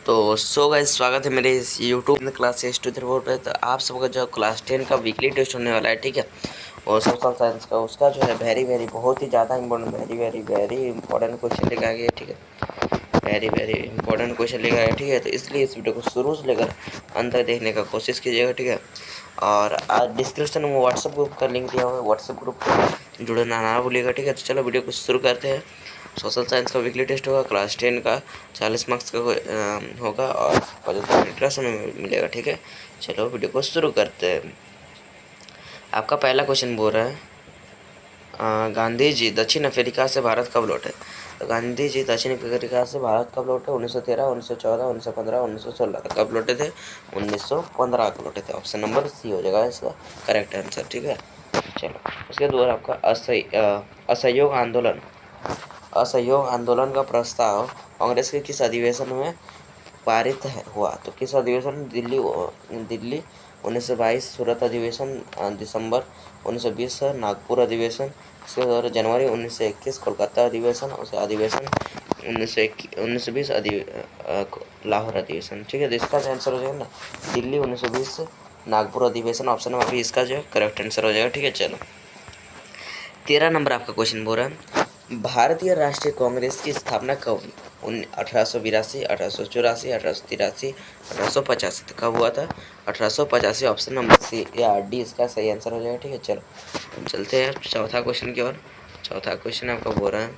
तो गाइस, स्वागत है मेरे इस यूट्यूब क्लास एस टू रिपोर्ट पे। तो आप सबका जो क्लास 10 का वीकली टेस्ट होने वाला है, ठीक है, और सोशल साइंस का, उसका जो है वेरी बहुत ही ज़्यादा इंपॉर्टेंट, वेरी इंपॉर्टेंट क्वेश्चन लेकर आ गया, ठीक है, वेरी इंपॉर्टेंट क्वेश्चन लेकर आया, ठीक है। तो इसलिए इस वीडियो को शुरू से लेकर अंत तक देखने का कोशिश कीजिएगा, ठीक है। और आज डिस्क्रिप्शन में व्हाट्सएप ग्रुप का लिंक दिया हुआ है, व्हाट्सएप ग्रुप पर जुड़ना ना भूलिएगा, ठीक है। तो चलो वीडियो को शुरू करते हैं। सोशल साइंस का वीकली टेस्ट होगा, क्लास 10 का 40 मार्क्स का होगा और 75 मिनट का समय मिलेगा, ठीक है। चलो वीडियो को शुरू करते हैं। आपका पहला क्वेश्चन बोल रहा है गांधी जी दक्षिण अफ्रीका से भारत कब लौटे। तो गांधी जी दक्षिण अफ्रीका से भारत कब लौटे? 1913, 1914, 1915, 1916। कब लौटे थे? 1915 को लौटे थे। ऑप्शन नंबर सी हो जाएगा इसका करेक्ट आंसर, ठीक है। चलो उसके बाद आपका असहयोग आंदोलन। असहयोग आंदोलन का प्रस्ताव कांग्रेस के किस अधिवेशन में पारित हुआ? तो किस अधिवेशन? दिल्ली 1922, सूरत अधिवेशन दिसंबर 1920, नागपुर अधिवेशन उसके बाद जनवरी 1921, कोलकाता अधिवेशन उसे अधिवेशन 1920 लाहौर अधिवेशन, ठीक है। तो इसका आंसर हो जाएगा ना दिल्ली 1920, नागपुर अधिवेशन। ऑप्शन नंबर बी इसका जो है करेक्ट आंसर हो जाएगा, ठीक है। चलो 13 नंबर आपका क्वेश्चन बोल रहा है भारतीय राष्ट्रीय कांग्रेस की स्थापना कब हुई? 1882, 1884, 1883, 1885। तो कब हुआ था? 1885। ऑप्शन नंबर सी या डी इसका सही आंसर हो जाएगा, ठीक है। चलो हम चलते हैं चौथा क्वेश्चन की ओर। चौथा क्वेश्चन आपका बोल रहा है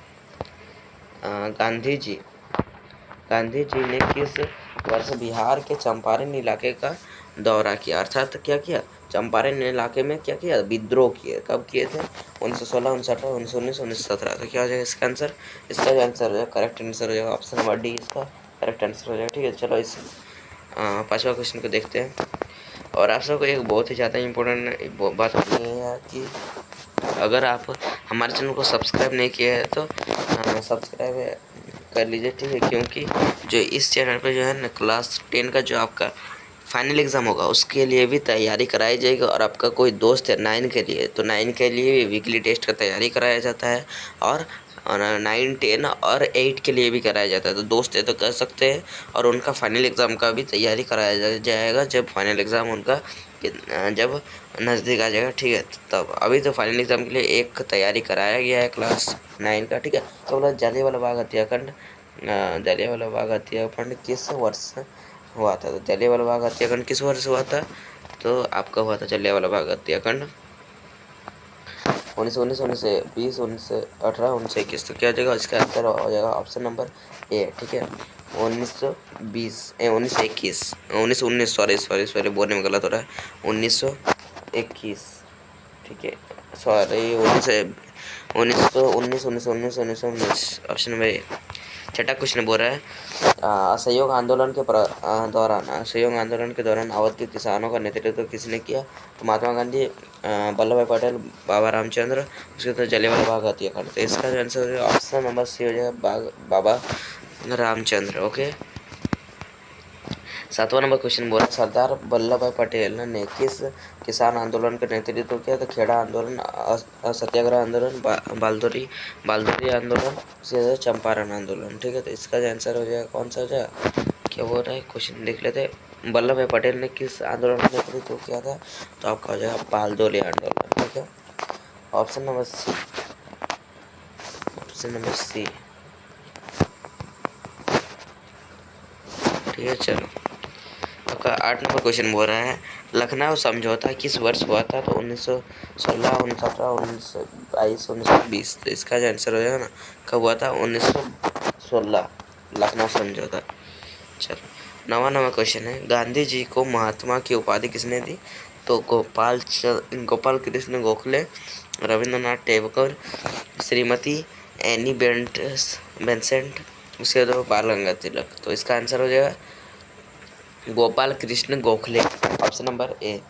गांधी जी ने किस वर्ष बिहार के चंपारण इलाके का दौरा किया? अर्थात क्या किया? चंपारण इलाके में क्या किया? विद्रोह किए। कब किए थे? 1916, 1918, 1919, 1917। तो क्या हो जाएगा इसका आंसर? इसका आंसर हो जाएगा करेक्ट आंसर हो जाएगा ऑप्शन नंबर डी इसका करेक्ट आंसर हो जाएगा, ठीक है। चलो इस पांचवा क्वेश्चन को देखते हैं। और आप सबको एक बहुत ही ज़्यादा इम्पोर्टेंट बात बतानी है कि अगर आप हमारे चैनल को सब्सक्राइब नहीं किया है तो सब्सक्राइब कर लीजिए, ठीक है। क्योंकि जो इस चैनल पे जो है ना क्लास 10 का जो आपका फाइनल एग्ज़ाम होगा उसके लिए भी तैयारी कराई जाएगी। और आपका कोई दोस्त है 9 के लिए, तो 9 के लिए भी वीकली टेस्ट का तैयारी कराया जाता है। और 9, 10 और 8 के लिए भी कराया जाता है। तो दोस्त है तो कर सकते हैं। और उनका फाइनल एग्ज़ाम का भी तैयारी कराया जाएगा जब फाइनल एग्ज़ाम उनका जब नज़दीक आ जाएगा, ठीक है। तब अभी तो फाइनल एग्ज़ाम के लिए एक तैयारी कराया गया है क्लास 9 का, ठीक है। तो बोला जालियांवाला बाग हत्याकांड किस वर्ष हुआ था? तो जालियांवाला बाग हत्याकांड किस वर्ष हुआ था? तो आपका हुआ था जालियांवाला बाग हत्याकांड 1919, 1920, 1918, 1921। तो क्या हो जाएगा इसका आंसर हो जाएगा ऑप्शन नंबर ए, ठीक है। 1920 1921 1919 सॉरी बोलने में गलत हो रहा है। 1921, ठीक है। Sorry 1919 option number A. छठा क्वेश्चन बोल रहा है असहयोग आंदोलन के दौरान अवध के किसानों का नेतृत्व किसने किया? तो महात्मा गांधी, वल्लभ भाई पटेल, बाबा रामचंद्र, उसके बाद जलियांवाला बाग हत्याकांड। तो इसका जो आंसर है ऑप्शन नंबर सी हो जाएगा बाबा रामचंद्र, ओके। सातवां नंबर क्वेश्चन बोला सरदार वल्लभ भाई पटेल ने किस किसान आंदोलन का नेतृत्व किया? तो खेड़ा आंदोलन, सत्याग्रह आंदोलन, बालदोरी आंदोलन, उसके चंपारण आंदोलन, ठीक है। तो इसका जो आंसर हो जाएगा कौन सा हो जाएगा? क्या बोल रहा है क्वेश्चन देख लेते हैं। वल्लभ भाई पटेल ने किस आंदोलन का नेतृत्व किया था? तो आपका हो जाएगा बालदोरी आंदोलन, ठीक है। Option number C, option number C, ठीक है। चलो आपका 8 नंबर क्वेश्चन बोल रहा है लखनऊ समझौता किस वर्ष हुआ था? तो 1916, 1917, 1922, 1920। तो इसका जो आंसर हो जाएगा ना कब हुआ था? 1916 लखनऊ समझौता। चलो 9वां नंबर क्वेश्चन है गांधी जी को महात्मा की उपाधि किसने दी? तो गोपाल कृष्ण गोखले, रविंद्रनाथ टैगोर, श्रीमती एनी बेंसेंट, उसके बाद बाल गंगाधर तिलक। तो इसका आंसर हो जाएगा Gopal Krishna Gokhale, option number A,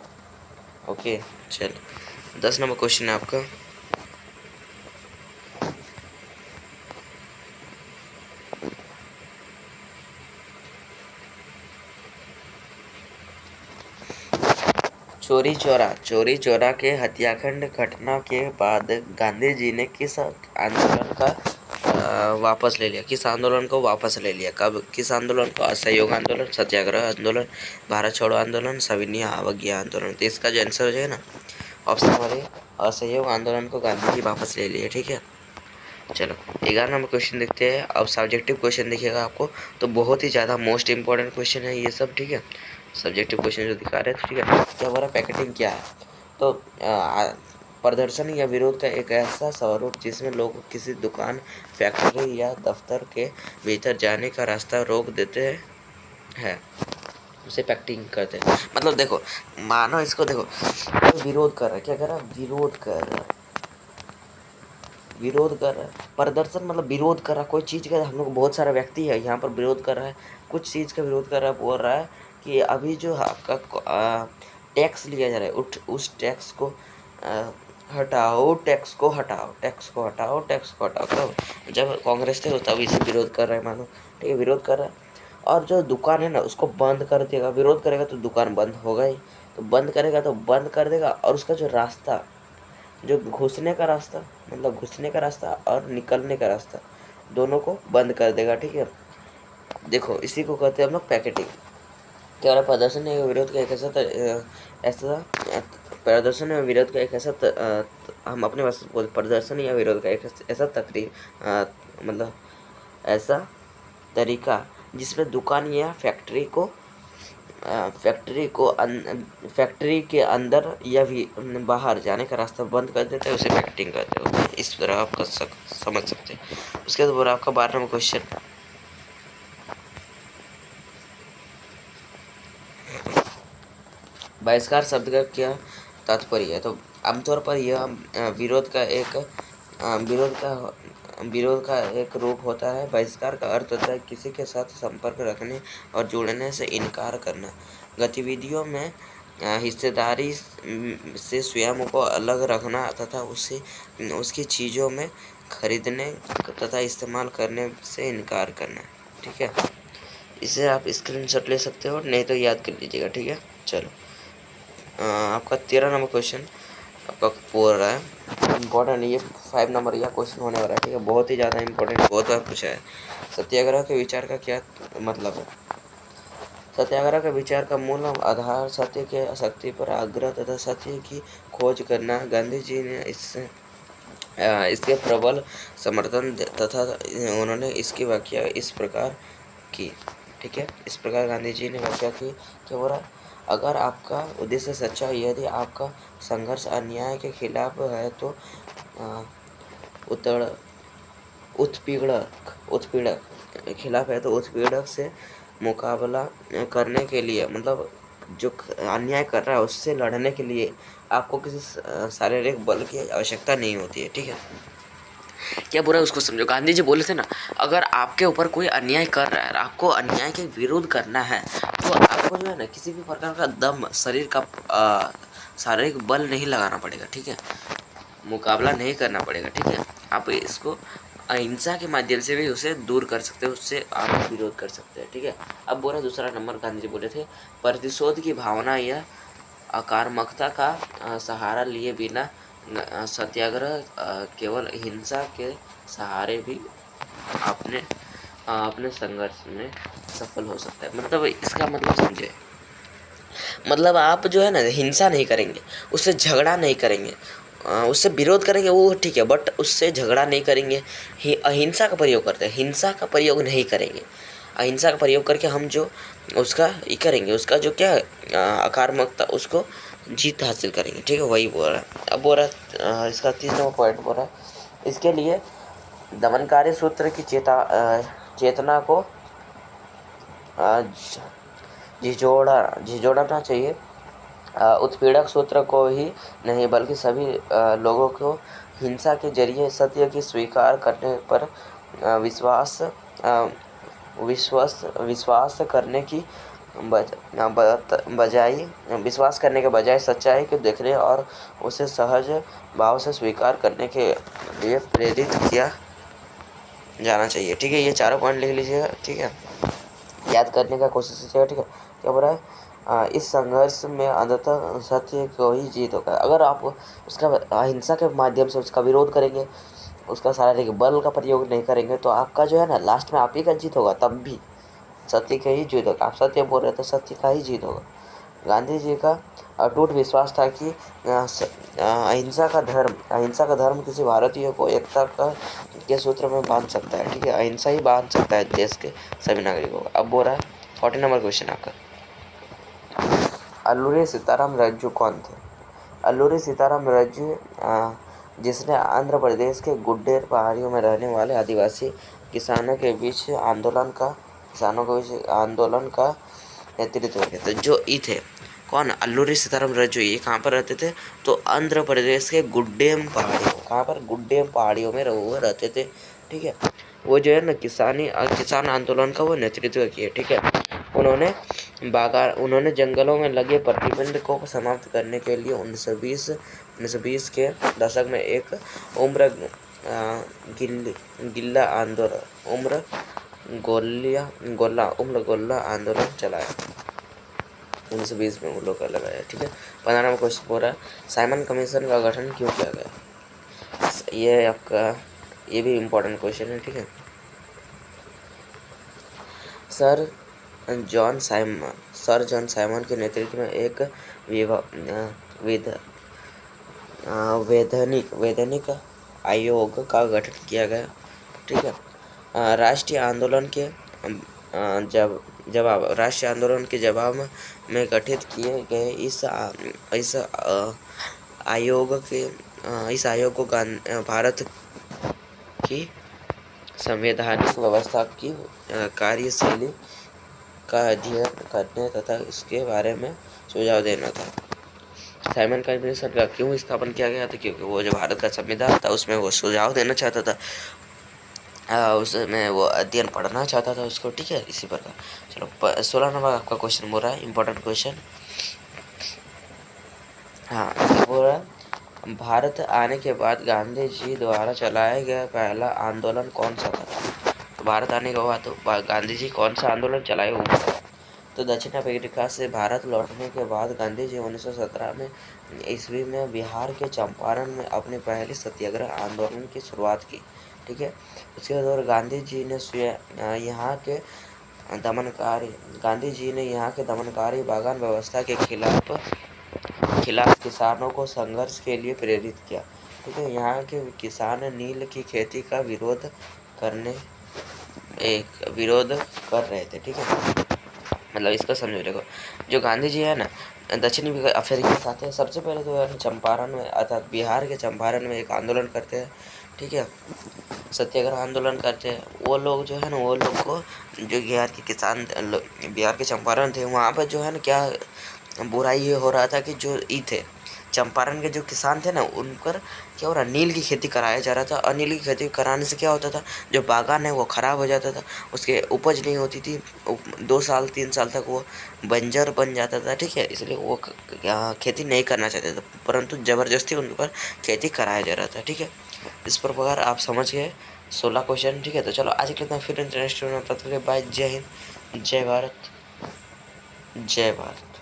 okay. चलो 10 नंबर क्वेश्चन है आपका चोरी चोरा के हत्याकांड घटना के बाद गांधी जी ने किस आंदोलन का वापस ले लिया, किस आंदोलन को वापस ले लिया, कब, किस आंदोलन को, असहयोग आंदोलन, सत्याग्रह आंदोलन, भारत छोड़ो आंदोलन, सविनय अवज्ञा आंदोलन। तो इसका जो आंसर हो जाएगा ना ऑप्शन नंबर ए, असहयोग आंदोलन को गांधी जी वापस ले लिए। ठीक है, चलो 11 नंबर क्वेश्चन देखते हैं। अब सब्जेक्टिव क्वेश्चन दिखेगा आपको, तो बहुत ही ज़्यादा मोस्ट इंपॉर्टेंट क्वेश्चन है ये सब। ठीक है, सब्जेक्टिव क्वेश्चन जो दिखा रहे हैं। ठीक है, क्या हमारा पैकेटिंग क्या है, तो प्रदर्शन या विरोध का एक ऐसा स्वरूप जिसमें लोग किसी दुकान, फैक्ट्री या दफ्तर के भीतर जाने का रास्ता रोक देते हैं, उसे पैकेटिंग कहते हैं। मतलब देखो, मानो इसको देखो, कोई विरोध कर रहा है, क्या कर रहा है, विरोध कर रहा है, विरोध कर रहा है। प्रदर्शन मतलब विरोध कर रहा है कोई चीज़ का। हम लोग बहुत सारा व्यक्ति है यहाँ पर विरोध कर रहा है, कुछ चीज़ का विरोध कर रहा है, बोल रहा है कि अभी जो आपका टैक्स लिया जा रहा है उस टैक्स को हटाओ, टैक्स को हटाओ, टैक्स को हटाओ, टैक्स को हटाओ। तो जब कांग्रेस थे तो तब इसे विरोध कर रहे हैं, मानो। ठीक है, विरोध कर रहा है। और जो दुकान है ना उसको बंद कर देगा, विरोध करेगा तो दुकान बंद होगा ही, तो बंद करेगा तो बंद कर देगा। और उसका जो रास्ता, जो घुसने का रास्ता, मतलब घुसने का रास्ता और निकलने का रास्ता, दोनों को बंद कर देगा। ठीक है, देखो इसी को कहते हैं हम लोग पैकेटिंग। क्या हो रहा है, प्रदर्शन या विरोध का एक ऐसा प्रदर्शन या विरोध का एक ऐसा हम अपने भाषा में बोलते, प्रदर्शन या विरोध का एक ऐसा मतलब ऐसा तरीका जिसमें दुकान या फैक्ट्री के अंदर या भी बाहर जाने का रास्ता बंद कर देते हैं, उसे पैकेटिंग कहते हो। इस तरह आप समझ सकते हैं। उसके बाद आपका 12 नंबर क्वेश्चन, बहिष्कार शब्द का क्या तात्पर्य है। तो आमतौर पर यह विरोध का एक रूप होता है। बहिष्कार का अर्थ होता है किसी के साथ संपर्क रखने और जुड़ने से इनकार करना, गतिविधियों में हिस्सेदारी से स्वयं को अलग रखना तथा उसकी चीज़ों में खरीदने तथा इस्तेमाल करने से इनकार करना। ठीक है, इसे आप स्क्रीनशॉट ले सकते हो, नहीं तो याद कर लीजिएगा। ठीक है, चलो आपका 13 नंबर क्वेश्चन आपका बोल रहा है इम्पोर्टेंट, ये 5 नंबर या क्वेश्चन होने वाला है। ठीक है, बहुत ही ज़्यादा इम्पोर्टेंट, बहुत बार पूछा है। सत्याग्रह के विचार का क्या मतलब है। सत्याग्रह के विचार का मूल आधार सत्य के शक्ति पर आग्रह तथा सत्य की खोज करना। गांधी जी ने इसके प्रबल समर्थन तथा उन्होंने इसकी व्याख्या इस प्रकार की। ठीक है, इस प्रकार गांधी जी ने व्याख्या की, क्या बोला, अगर आपका उद्देश्य सच्चा है, यदि आपका संघर्ष अन्याय के खिलाफ है तो उत्पीड़क खिलाफ है तो उत्पीड़क से मुकाबला करने के लिए, मतलब जो अन्याय कर रहा है उससे लड़ने के लिए आपको किसी शारीरिक बल की आवश्यकता नहीं होती है। ठीक है, क्या बुरा है उसको समझो। गांधी जी बोले थे ना, अगर आपके ऊपर कोई अन्याय कर रहा है, आपको अन्याय के विरोध करना है, तो आपको जो है ना किसी भी प्रकार का दम, शरीर का शारीरिक बल नहीं लगाना पड़ेगा। ठीक है, मुकाबला नहीं करना पड़ेगा। ठीक है, आप इसको अहिंसा के माध्यम से भी उसे दूर कर सकते हो, उससे आप विरोध कर सकते हैं। ठीक है, अब बोला दूसरा नंबर, गांधी जी बोले थे प्रतिशोध की भावना या आक्रामकता का सहारा लिए बिना सत्याग्रह केवल हिंसा के सहारे भी अपने संघर्ष में सफल हो सकता है। मतलब इसका मतलब समझे, मतलब आप जो है ना हिंसा नहीं करेंगे, उससे झगड़ा नहीं करेंगे, उससे विरोध करेंगे वो ठीक है, बट उससे झगड़ा नहीं करेंगे, अहिंसा का प्रयोग करते हैं, हिंसा का प्रयोग नहीं करेंगे। अहिंसा का प्रयोग करके हम जो उसका ये करेंगे, उसका जो क्या आक्रामकता, उसको जीत हासिल करेंगे। ठीक है, वही बोल रहा है। अब बोल रहा है इसका 30 नंबर पॉइंट बोल रहा है, इसके लिए दमनकारी सूत्र की चेतना को झिझोड़ना चाहिए। उत्पीड़क सूत्र को ही नहीं बल्कि सभी लोगों को हिंसा के जरिए सत्य की स्वीकार करने पर विश्वास करने की विश्वास करने के बजाय सच्चाई को देखने और उसे सहज भाव से स्वीकार करने के लिए प्रेरित किया जाना चाहिए। ठीक है, ये चारों पॉइंट लिख लीजिएगा। ठीक है, याद करने का कोशिश कीजिएगा। ठीक है, क्या बोल रहा है, इस संघर्ष में अंततः सत्य को ही जीत होगा। अगर आप उसका अहिंसा के माध्यम से उसका विरोध करेंगे उसका शारीरिक बल का प्रयोग नहीं करेंगे तो आपका जो है ना लास्ट में आप ही का जीत होगा, तब भी सत्य का ही जीत होगा। आप सत्य बोल रहे तो सत्य का ही जीत होगा। गांधी जी का अटूट विश्वास था कि अहिंसा का धर्म किसी भारतीय को एकता का के सूत्र में बांध सकता है। ठीक है, अहिंसा ही बांध सकता है देश के सभी नागरिकों को। अब बोल रहा है 40 नंबर क्वेश्चन आपका, अल्लूरी सीताराम रज्जू कौन थे? अल्लूरी सीताराम रज्जू जिसने आंध्र प्रदेश के गुड्डेर पहाड़ियों में रहने वाले आदिवासी किसानों के बीच आंदोलन का नेतृत्व किया था। जो ये थे कौन? अल्लूरी सीताराम रज्जू। ये कहाँ पर रहते थे? तो आंध्र प्रदेश के गुड्डेम पहाड़ियों, कहाँ पर? गुड्डेम पहाड़ियों में वो रहते थे। ठीक है, वो जो है ना किसान आंदोलन का वो नेतृत्व किए। ठीक है, उन्होंने जंगलों में लगे प्रतिबंध को समाप्त करने के लिए 1920 के दशक में एक उम्र गिल्ला आंदोलन उम्र गोल्ला आंदोलन चलाया। 1920 में वो लोग का लगाया। ठीक है, 15 नंबर क्वेश्चन हो रहा है, साइमन कमीशन का गठन क्यों किया गया? ये आपका ये भी इम्पोर्टेंट क्वेश्चन है। ठीक है, सर जॉन साइमन के नेतृत्व में एक वैधानिक आयोग का गठन किया गया। ठीक है, राष्ट्रीय आंदोलन के जवाब में गठित किए गए इस आयोग को भारत की संवैधानिक व्यवस्था की कार्यशैली का अध्ययन करने तथा इसके बारे में सुझाव देना था। साइमन कमीशन का क्यों स्थापन किया गया था? क्योंकि वो जो भारत का संविधान था उसमें वो सुझाव देना चाहता था, उसमें वो अध्ययन पढ़ना चाहता था उसको। ठीक है, इसी प्रकार। चलो 16 नंबर आपका क्वेश्चन बोल रहा है, इम्पोर्टेंट क्वेश्चन। हाँ, बोल रहा है, भारत आने के बाद गांधी जी द्वारा चलाया गया पहला आंदोलन कौन सा था? तो भारत आने के बाद तो गांधी जी कौन सा आंदोलन चलाए वो बताओ। तो दक्षिण अफ्रीका से भारत लौटने के बाद गांधी जी 1917 में ईस्वी में बिहार के चंपारण में अपने पहले सत्याग्रह आंदोलन की शुरुआत की। ठीक है, उसके दौरान गांधी जी ने यहाँ के दमनकारी बागान व्यवस्था के खिलाफ किसानों को संघर्ष के लिए प्रेरित किया। ठीक है, यहाँ के किसान नील की खेती का विरोध कर रहे थे। ठीक है, मतलब इसका समझो। देखो, जो गांधी जी है ना दक्षिणी अफ्रीका के साथ है, सबसे पहले तो है चंपारण में अर्थात बिहार के चंपारण में एक आंदोलन करते हैं। ठीक है, सत्याग्रह आंदोलन करते हैं। वो लोग जो है ना, वो लोग को जो बिहार के चंपारण थे, वहाँ पर जो है ना क्या बुराई ये हो रहा था कि जो थे चंपारण के जो किसान थे ना, उन पर क्या हो रहा, नील की खेती कराया जा रहा था। और नील की खेती कराने से क्या होता था, जो बागान है वो ख़राब हो जाता था, उसके उपज नहीं होती थी, 2 साल 3 साल तक वो बंजर बन जाता था। ठीक है, इसलिए वो खेती नहीं करना चाहते थे, परंतु ज़बरदस्ती उन पर खेती कराया जा रहा था। ठीक है, इस प्रकार आप समझ गए 16 क्वेश्चन। ठीक है, तो चलो आज के लिए फिर इंटरनेशनल बाय। जय हिंद, जय भारत, जय भारत।